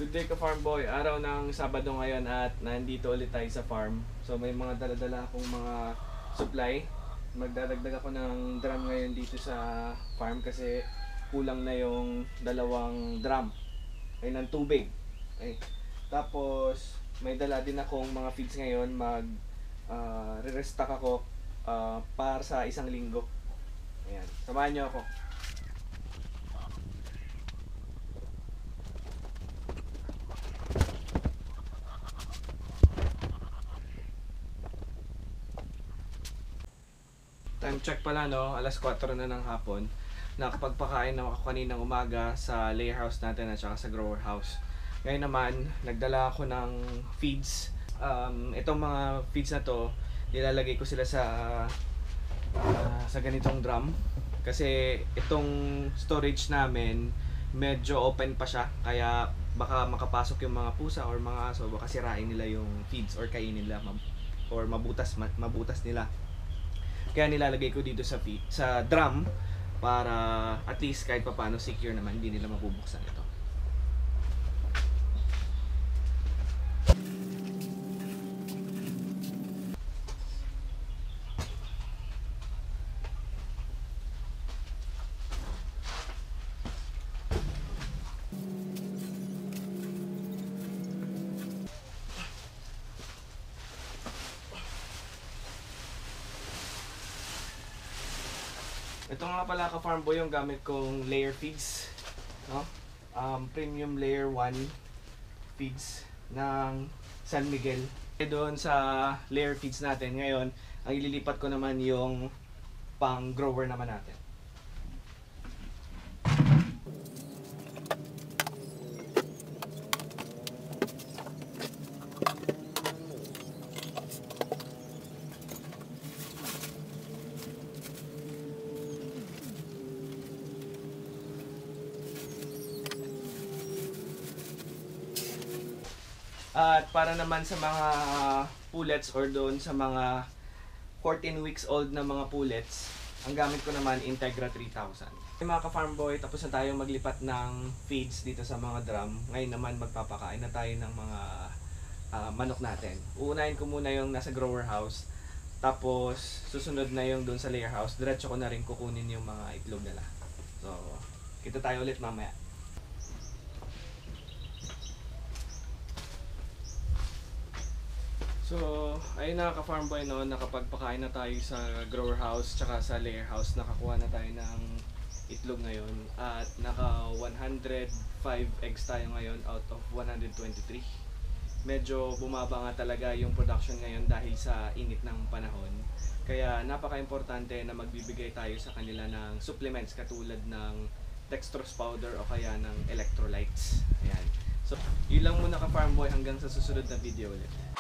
Good day ka farm boy, araw ng Sabado ngayon at nandito ulit tayo sa farm. So may mga daladala akong mga supply. Magdadagdag ako ng drum ngayon dito sa farm kasi kulang na yung dalawang drum ay ng tubig. Okay. Tapos may dala din akong mga feeds ngayon, re-restock ako para sa isang linggo. Ayan, samahan nyo ako. Time check pala, no, alas 4 na ng hapon. Nakapagpakain na ako kaninang umaga sa layer house natin at saka sa grower house. Ngayon naman, nagdala ako ng feeds. Itong mga feeds na to, nilalagay ko sila sa ganitong drum. Kasi itong storage namin, medyo open pa siya. Kaya baka makapasok yung mga pusa or mga aso, baka sirain nila yung feeds or kainin nila or mabutas nila. Kaya nilalagay ko dito sa drum para at least kahit papaano secure naman, hindi nila mabubuksan ito. Ito nga pala ka farm boy yung gamit kong layer feeds, no? Premium layer 1 feeds ng San Miguel. Doon sa layer feeds natin ngayon, ang ililipat ko naman yung pang grower naman natin. At para naman sa mga pullets or doon sa mga 14 weeks old na mga pullets, ang gamit ko naman Integra 3000. Mga ka-farm boy, tapos na tayo maglipat ng feeds dito sa mga drum. Ngayon naman magpapakain na tayo ng mga manok natin. Uunahin ko muna yung nasa grower house, tapos susunod na yung doon sa layer house. Diretso ko na rin kukunin yung mga itlog nila. So, kita tayo ulit mamaya. So, ayun na ka-farm boy, no, nakapagpakain na tayo sa grower house tsaka sa layer house. Nakakuha na tayo ng itlog ngayon at naka 105 eggs tayo ngayon out of 123. Medyo bumaba nga talaga yung production ngayon dahil sa init ng panahon. Kaya napaka-importante na magbibigay tayo sa kanila ng supplements katulad ng dextrose powder o kaya ng electrolytes. Ayan. So, yun lang muna ka-farm boy, hanggang sa susunod na video ulit.